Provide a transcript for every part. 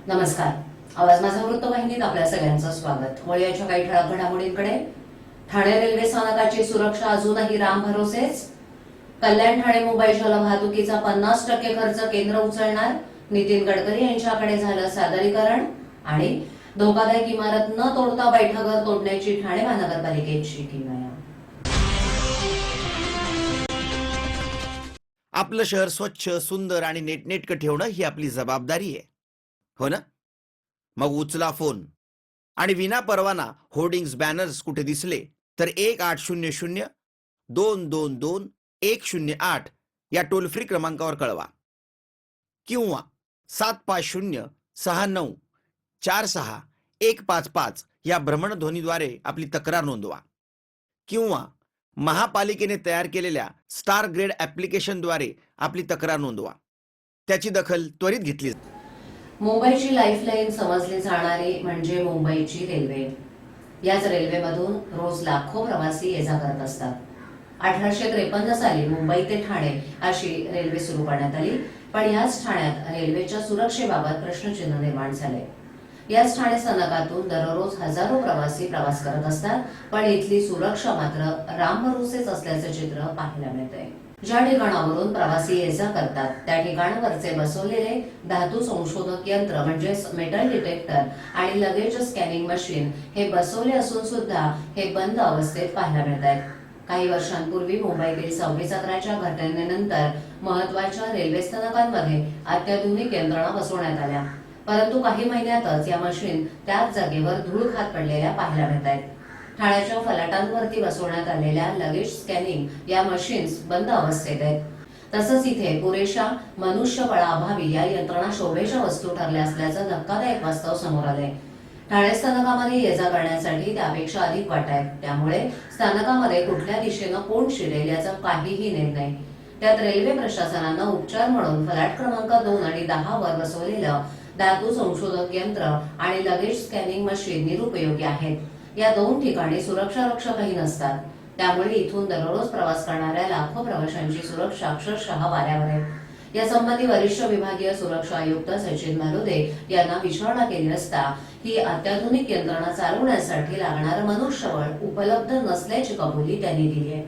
नमस्कार. आवाज माझा वृत्तवाहिनीत आपल्या सगळ्यांचं स्वागत. वळीयाच्या काही ठळक घडामोडींकडे. ठाणे रेल्वे स्थानकाची सुरक्षा अजूनही राम भरोसेच. कल्याण ठाणे मुंबई जलवाहतुकीचा 50% खर्च केंद्र उचलणार. नितीन गडकरी यांच्याकडे झालं सादरीकरण. आणि धोकादायक इमारत न तोडता बैठकघर तोडण्याची ठाणे महानगरपालिकेची किमया. आपलं शहर स्वच्छ, सुंदर आणि नेटनेटकं ठेवणं ही आपली जबाबदारी आहे, हो ना? मग उचला फोन आणि विना परवाना होर्डिंग्स, बॅनर्स कुठे दिसले तर 1800-222-108 या टोल फ्री क्रमांकावर कळवा किंवा 750-6946-155 या भ्रमणध्वनीद्वारे आपली तक्रार नोंदवा किंवा महापालिकेने तयार केलेल्या स्टार ग्रेड ॲप्लिकेशनद्वारे आपली तक्रार नोंदवा. त्याची दखल त्वरित घेतली. मुंबईची लाईफलाईन समजली जाणारी म्हणजे मुंबईची रेल्वे. याच रेल्वेमधून रोज लाखो प्रवासी ये जा करत असतात. 1853 साली मुंबई ते ठाणे अशी रेल्वे सुरू करण्यात आली, पण याच ठाण्यात रेल्वेच्या सुरक्षेबाबत प्रश्नचिन्ह निर्माण झाले. याच ठाणे स्थानकातून दररोज हजारो प्रवासी प्रवास करत असतात, पण इथली सुरक्षा मात्र रामभरोसेच असल्याचं चित्र पाहायला मिळतंय. ज्या ठिकाणावरून प्रवासी ये जा करतात त्या ठिकाणावरचे बसवलेले धातू संशोधक यंत्र म्हणजेच मेटल डिटेक्टर आणि लगेज स्कॅनिंग मशीन हे बसवले असून सुद्धा हे बंद अवस्थेत पाहायला मिळत आहेत. काही वर्षांपूर्वी मुंबईतील 26 अकराच्या घटनेनंतर महत्वाच्या रेल्वे स्थानकांमध्ये अत्याधुनिक यंत्रणा बसवण्यात आल्या, परंतु काही महिन्यातच या मशीन त्याच जागेवर धूळ खात पडलेल्या पाहायला मिळत आहेत. ठाण्याच्या फलाटांवरती बसवण्यात आलेल्या लगेज स्कॅनिंग या मशीन्स बंद अवस्थेत आहेत. तसंच इथे पुरेशा मनुष्यबळाअभावी या यंत्रणा शोभेच्या वस्तू ठरल्या असल्याचं धक्कादायक वास्तव समोर आलंय. ठाणे स्थानकामध्ये ये जा करण्यासाठी त्यापेक्षा अधिक वाटा आहेत, त्यामुळे स्थानकामध्ये कुठल्या दिशेनं कोण शिरेल याचा काहीही नेम नाही. त्यात रेल्वे प्रशासनानं उपचार म्हणून फलाट क्रमांक 2 आणि 10 वर बसवलेलं धातू संशोधक यंत्र आणि लगेज स्कॅनिंग मशीन निरुपयोगी आहेत. या दोन ठिकाणी सुरक्षा रक्षकही नसतात, त्यामुळे इथून दररोज प्रवास करणाऱ्या लाखो प्रवाशांची सुरक्षा अक्षरशः वाऱ्यावर आहे. यासंबंधी वरिष्ठ विभागीय सुरक्षा आयुक्त सचिन मारुदे यांना विचारणा केली असता ही अत्याधुनिक यंत्रणा चालवण्यासाठी लागणारं मनुष्यबळ उपलब्ध नसल्याची कबुली त्यांनी दिली आहे.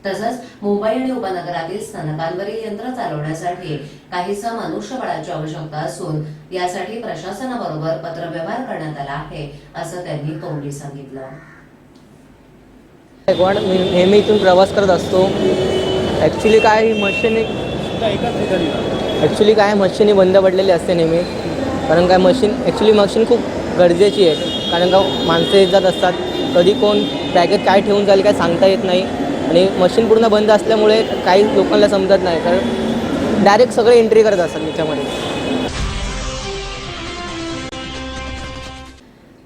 तसंच मुंबई आणि उपनगरातील स्थानकांवरील यंत्र चालवण्यासाठी काहीसा मनुष्यबळाची आवश्यकता असून यासाठी प्रशासनाबरोबर पत्रव्यवहार करण्यात आला आहे असं त्यांनी तोंडी सांगितलं. मी नेहमी इथून प्रवास करत असतो. ॲक्च्युली काय मशीन बंद पडलेली असते नेहमी, कारण काय मशीन खूप गरजेची आहे. कारण का माणसं येत जात असतात, कधी कोण पॅकेज काय ठेवून जाईल काय सांगता येत नाही. आणि मशीन पूर्ण बंद असल्यामुळे काही लोकांना समजत नाही, कारण डायरेक्ट सगळे एंट्री करत असतात त्याच्यामध्ये.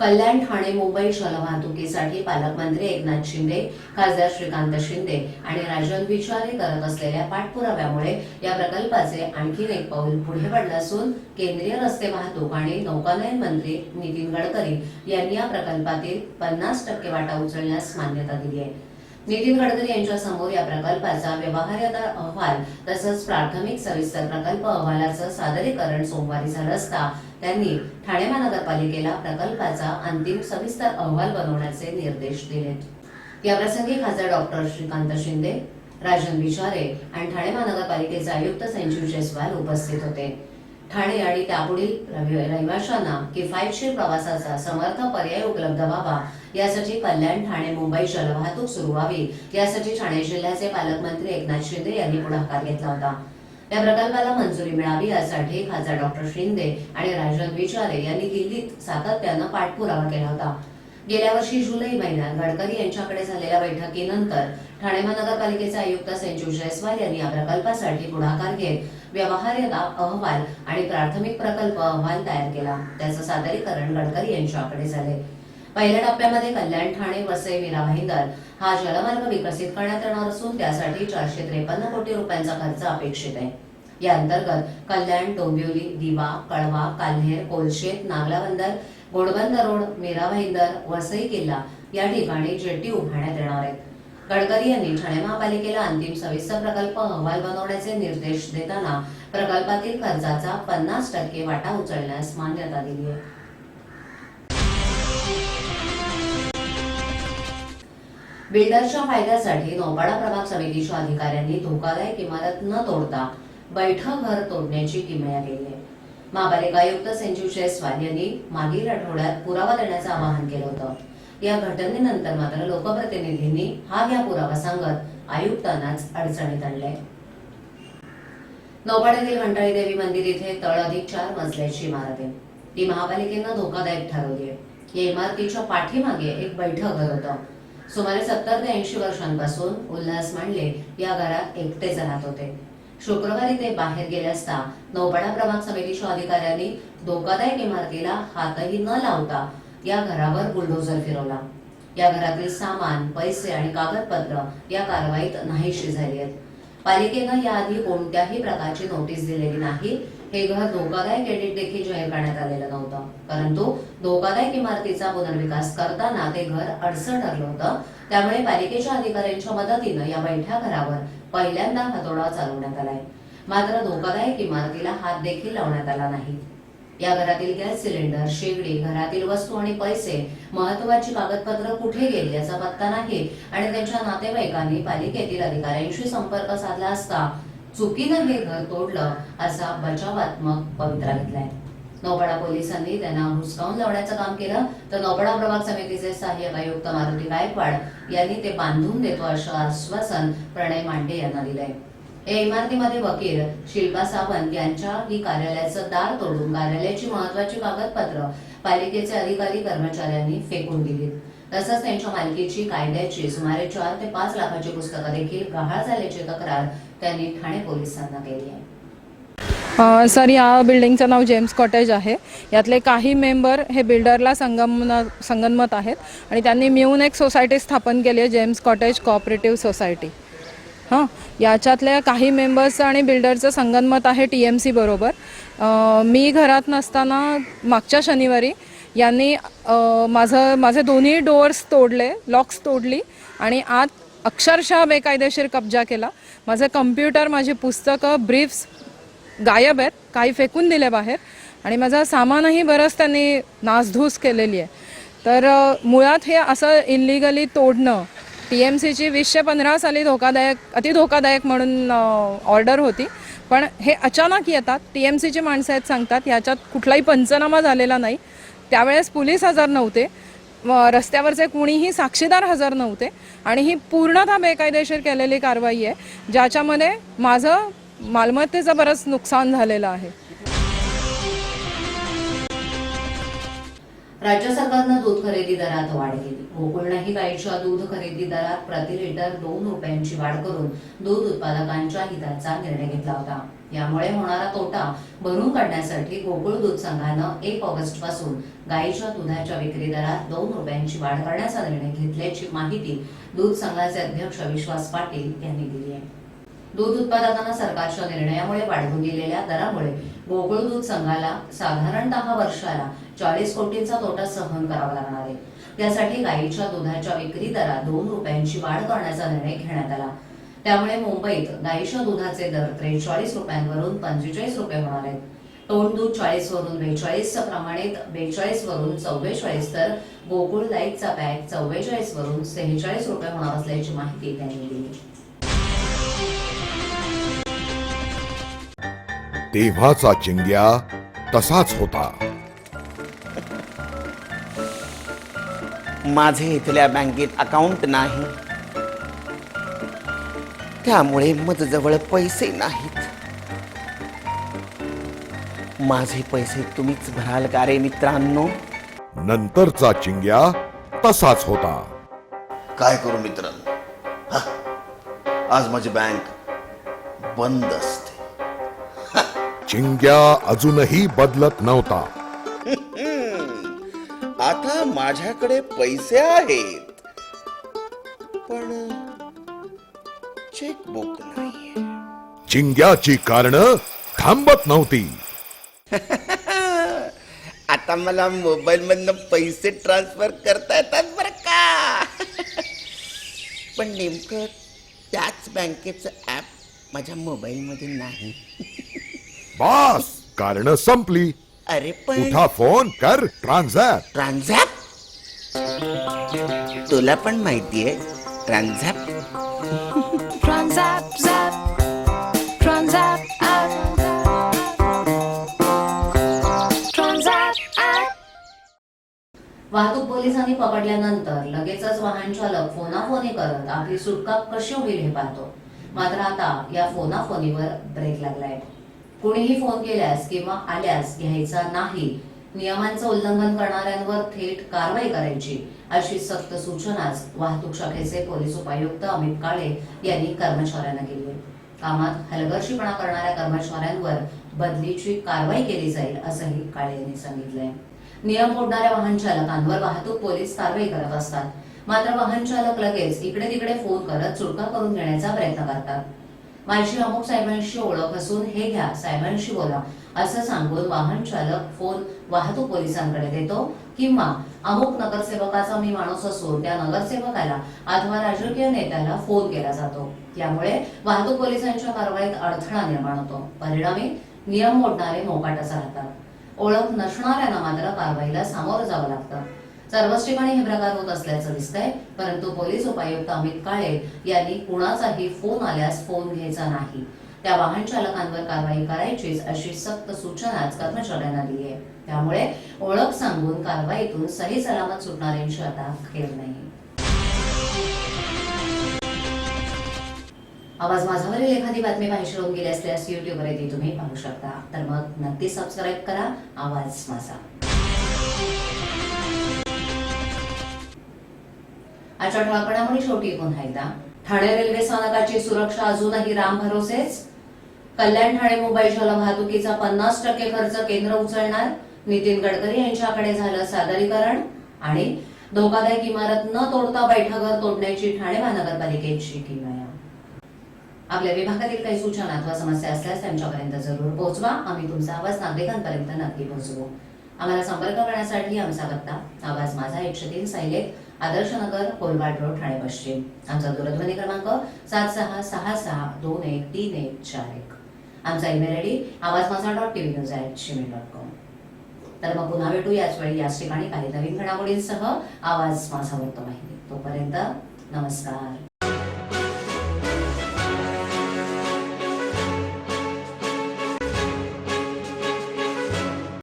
कल्याण ठाणे मुंबई जलवाहतुकीसाठी पालकमंत्री एकनाथ शिंदे, खासदार श्रीकांत शिंदे आणि राजन विचारे करत असलेल्या पाठपुराव्यामुळे या प्रकल्पाचे आणखीन एक पाऊल पुढे पडलं असून केंद्रीय रस्ते वाहतूक आणि नौकानयन मंत्री नितीन गडकरी यांनी या प्रकल्पातील 50% वाटा उचलण्यास मान्यता दिली आहे. नितीन गडकरी यांच्या समोर या प्रकल्पाचा व्यवहार्यता अहवाल तसंच प्राथमिक सविस्तर प्रकल्प अहवालाचं सादरीकरण सोमवारी झालं असता त्यांनी ठाणे महानगरपालिकेला प्रकल्पाचा अंतिम सविस्तर अहवाल बनवण्याचे निर्देश दिलेत. याप्रसंगी खासदार डॉक्टर श्रीकांत शिंदे, राजन विचारे आणि ठाणे महानगरपालिकेचे आयुक्त संजीव जयस्वाल उपस्थित होते. ठाणे आणि त्यापुढील रहिवाशांना किफायतशीर प्रवासाचा समर्थ पर्याय उपलब्ध व्हावा यासाठी कल्याण ठाणे मुंबई जलवाहतूक सुरू व्हावी यासाठी ठाणे जिल्ह्याचे पालकमंत्री एकनाथ शिंदे यांनी पुढाकार घेतला होता. या प्रकल्पाला मंजुरी मिळावी यासाठी खासदार डॉक्टर शिंदे आणि राजन विचारे यांनी दिल्लीत सातत्यानं पाठपुरावा केला होता. गेल्या वर्षी जुलै महिन्यात गडकरी यांच्याकडे झालेल्या बैठकीनंतर ठाणे महानगरपालिकेचे आयुक्त संजीव जयस्वाल यांनी या प्रकल्पासाठी पुढाकार घेत व्यवहार्यता अहवाल आणि प्राथमिक प्रकल्प अहवाल तयार केला. त्याचं सादरीकरण गडकरी यांच्याकडे झाले. पहिल्या टप्प्यामध्ये कल्याण ठाणे वसई मीरा भाईंदर हा जलमार्ग विकसित करण्यात येणार असून त्यासाठी 453 कोटी रुपयांचा खर्च अपेक्षित आहे. या अंतर्गत कल्याण, डोंबिवली, दिवा, कळवा, काल्हेर, कोलशेत, नागला बंदर, घोडबंदर रोड, मीरा भाईंदर, वसई किल्ला या ठिकाणी जेटी उभारण्यात येणार आहेत. गडकरी यांनी ठाणे महापालिकेला अंतिम सविस्तर प्रकल्प अहवाल बनवण्याचे निर्देश देताना प्रकल्पातील खर्चाचा 50% वाटा उचलण्यास मान्यता दिली आहे. बिल्डरच्या फायद्यासाठी नौपाडा प्रभाग समितीच्या अधिकाऱ्यांनी धोकादायक इमारत न तोडता बैठं घर तोडण्याची किमया केली आहे. महापालिका आयुक्त संजीव जयस्वाल यांनी मागील आठवड्यात पुरावा देण्याचं आवाहन केलं होतं. या घटनेनंतर मात्र लोकप्रतिनिधींनी हा घ्या पुरावा सांगत आयुक्तांनाच अडचणीत आणले. नौपाड्यातील घंटाळी देवी मंदिर इथे तळ अधिक 4 मजल्याची इमारत आहे. ती महापालिकेनं धोकादायक ठरवली आहे. या इमारतीच्या पाठीमागे एक बैठक घर होतं. सुमारे 70 ते 80 वर्षांपासून उल्हास मांडले या घरात एकटेच राहत होते. शुक्रवारी ते बाहेर गेले असता नौपाडा प्रभाग समितीच्या अधिकाऱ्यांनी धोकादायक इमारतीला हातही न लावता या घरावर बुलडोझर फिरवला. या घरातील सामान, पैसे आणि कागदपत्र या कारवाईत नाहीशी झाली आहेत. पालिकेनं याआधी कोणत्याही प्रकारची नोटीस दिलेली नाही. हे घर धोकादायक एडिट देखील जाहीर करण्यात आलेलं नव्हतं, परंतु धोकादायक इमारतीचा पुनर्विकास करताना ते घर अडसर ठरलं होतं. त्यामुळे पालिकेच्या अधिकाऱ्यांच्या मदतीनं या बैठ्या घरावर पहिल्यांदा हातोडा चालवण्यात आलाय. मात्र धोकादायक इमारतीला हात देखील लावण्यात आला नाही. या घरातील गॅस सिलेंडर, शेगडी, घरातील वस्तू आणि पैसे, महत्त्वाची कागदपत्र कुठे गेली याचा पत्ता नाही आणि त्यांच्या नातेवाईकांनी पालिकेतील अधिकाऱ्यांशी संपर्क साधला असता चुकीनं हे घर तोडलं असा बचावात्मक पवित्रा घेतलाय. नौपाडा पोलिसांनी त्यांना हुसकावून लावण्याचं काम केलं, तर नौपाडा प्रभाग समितीचे सहाय्यक आयुक्त मारुती गायकवाड यांनी ते बांधून देतो असं आश्वासन प्रणय मांडे यांना दिलंय. या इमारतीमध्ये वकील शिल्पा सावंत यांच्याही कार्यालयाचं दार तोडून कार्यालयाची महत्त्वाची कागदपत्र पालिकेचे अधिकारी कर्मचाऱ्यांनी फेकून दिली. तसंच त्यांच्या मालकीची कायद्याची सुमारे 4 ते 5 लाखाची पुस्तकं देखील गहाळ झाल्याची तक्रार त्यांनी ठाणे पोलिसांना केली आहे. सर, या बिल्डिंगचं नाव जेम्स कॉटेज आहे. यातले काही मेंबर हे बिल्डरला संगनमत आहेत आणि त्यांनी मिळून एक सोसायटी स्थापन केली आहे, जेम्स कॉटेज कोऑपरेटिव्ह सोसायटी. याच्यातल्या काही मेंबर्सचं आणि बिल्डरचं संगनमत आहे TMC बरोबर. मी घरात नसताना मागच्या शनिवारी यांनी माझे दोन्ही डोअर्स तोडले, लॉक्स तोडली आणि आत अक्षरशः बेकायदेशीर कब्जा केला. माझे कम्प्युटर, माझी पुस्तकं, ब्रीफ्स गायब आहेत, काही फेकून दिले बाहेर आणि माझं सामानही बरंच त्यांनी नासधूस केलेली आहे. तर मुळात हे असं इल्लिगली तोडणं, TMCची 2015 साली अति धोकादायक म्हणून ऑर्डर होती, पण हे अचानक येतात. TMCची माणसं आहेत, सांगतात याच्यात कुठलाही पंचनामा झालेला नाही. त्यावेळेस पोलीस हजर नव्हते, रस्त्यावरचे कुणीही साक्षीदार हजर नव्हते आणि ही पूर्णतः बेकायदेशीर केलेली कारवाई आहे, ज्याच्यामध्ये माझं मालमत्तेचं बरंच नुकसान झालेलं आहे. राज्य सरकारनं दूध खरेदी दरात वाढ केली. गोकुळनेही गाईच्या दूध खरेदी दरात प्रति लिटर 2 रुपयांची वाढ करून दूध उत्पादकांच्या हिताचा निर्णय घेतला होता. यामुळे होणारा तोटा भरून काढण्यासाठी गोकुळ दूध संघानं 1 ऑगस्ट पासून गाईच्या दुधाच्या विक्री दरात 2 रुपयांची वाढ करण्याचा निर्णय घेतल्याची माहिती दूध संघाचे अध्यक्ष विश्वास पाटील यांनी दिली आहे. दूध उत्पादकांना सरकारच्या निर्णयामुळे वाढवून दिलेल्या दरामुळे गोकुळ दूध संघाला साधारणतः वर्षाला 40 कोटींचा तोटा सहन करावा लागणार आहे. त्यासाठी गाईच्या दुधाच्या विक्री दरात 2 रुपयांची वाढ करण्याचा निर्णय घेण्यात आला. त्यामुळे मुंबईत गाईच्या दुधाचे दर 43 रुपयांवरून 45 रुपये होणार आहेत. टोन दूध 40 वरून 42, प्रमाणित 42 वरून 44, तर गोकुळ लाईटचा पॅक 44 वरून 46 रुपये होणार असल्याची माहिती त्यांनी दिली. तेव्हाचा चिंग्या तसाच होता. माझे इथल्या बँकेत अकाउंट नाही, त्यामुळे माझ्याजवळ पैसे नाहीत. माझे पैसे तुम्हीच भराल का रे मित्रांनो? नंतरचा चिंग्या तसाच होता. काय करू मित्रांनो, आज माझी बँक बंद असते. चिंग्या अजूनही बदलत नव्हता. आता माझ्याकडे पैसे आहेत, पण चेकबुक नाही. चिंग्याची कारणं थांबत नव्हती. आता मला मोबाईल मधनं पैसे ट्रान्सफर करता येतात बरं का. पण नेमकं त्याच बँकेचं ऍप माझ्या मोबाईल मध्ये नाही. बस कारण संपली. अरे पण उठा फोन कर ट्रान्झॅक्ट. ट्रान्झॅक्ट तुला पण माहितीये transact Transact, zap, transact, app. Transact, app. वाहतूक पोलिसांनी पकडल्यानंतर लगेचच वाहन चालक फोनाफोनी करत आपली सुटका कशी होईल हे पाहतो. मात्र आता या फोनाफोनीवर ब्रेक लागलाय. कोणीही फोन केल्यास किंवा आल्यास घ्यायचा नाही. नियमांचं उल्लंघन करणाऱ्यांवर थेट कारवाई करायची अशी सक्त सूचनाच वाहतूक शाखेचे पोलीस उपायुक्त अमित काळे यांनी कर्मचाऱ्यांना केली आहे. कामात हलगर्जीपणा करणाऱ्या कर्मचाऱ्यांवर बदलीची कारवाई केली जाईल असंही काळे यांनी सांगितलंय. नियम मोडणाऱ्या वाहन चालकांवर वाहतूक पोलीस कारवाई करत असतात. मात्र वाहन चालक लगेच इकडे तिकडे फोन करत सुटका करून घेण्याचा प्रयत्न करतात. माझी अमुक साहेबांशी ओळख असून हे घ्या, साहेबांशी बोला असं सांगून वाहन चालक फोन वाहतूक पोलिसांकडे देतो किंवा अमुक नगरसेवकाचा मी माणूस असून त्या नगरसेवकाला अथवा राजकीय नेत्याला फोन केला जातो. यामुळे वाहतूक पोलिसांच्या कारवाईत अडथळा निर्माण होतो. परिणामी नियम मोडणारे मोकाटच राहतात. ओळख नसणाऱ्यांना मात्र कारवाईला सामोरं जावं लागतं. सर्वच ठिकाणी हे प्रकार होत असल्याचं दिसतंय. परंतु पोलीस उपायुक्त अमित काळे यांनी कुणाचाही फोन आल्यास फोन घ्यायचा नाही. त्या वाहन चालकांवर कारवाई करायचीच अशी सक्त सूचनाच कर्मचाऱ्यांना दिली आहे. त्यामुळे ओळख सांगून कारवाईतून सही सलामत सुटणाऱ्यांची आता खेळ नाही. आवाज माझावरील एखादी बातमी पाहिजे होऊन गेली असल्यास युट्यूबवर ती तुम्ही पाहू शकता. तर मग नक्की सबस्क्राईब करा आवाज माझा. आजच्या ठळकपणामुळे शेवटी पुन्हा एकदा ठाणे रेल्वे स्थानकाची सुरक्षा अजूनही राम भरोसेच. कल्याण ठाणे मुंबई जलवाहतुकीचा 50% खर्च केंद्र उचलणार. नितीन गडकरी यांच्याकडे झालं सादरीकरण. आणि धोकादायक इमारत न तोडता बैठकघर तोडण्याची ठाणे महानगरपालिकेची किमया. आपल्या विभागातील काही सूचना अथवा समस्या असल्यास त्यांच्यापर्यंत जरूर पोहोचवा. आम्ही तुमचा आवाज नागरिकांपर्यंत नक्की पोहोचवू. आम्हाला संपर्क करण्यासाठी आमचा पत्ता आवाज माझा 103 सायलेक आदर्श नगर कोलवाड रोड ठाणे पश्चिम. आमचा दूरध्वनी क्रमांक 7666213141. आमचा ईमेल आयडी awazmaza.tvnews@gmail.com. तर मग पुन्हा भेटू याच वेळी याच ठिकाणी काही नवीन घडामोडींसह. आवाज माझा वृत्तवाहिनी. तोपर्यंत नमस्कार.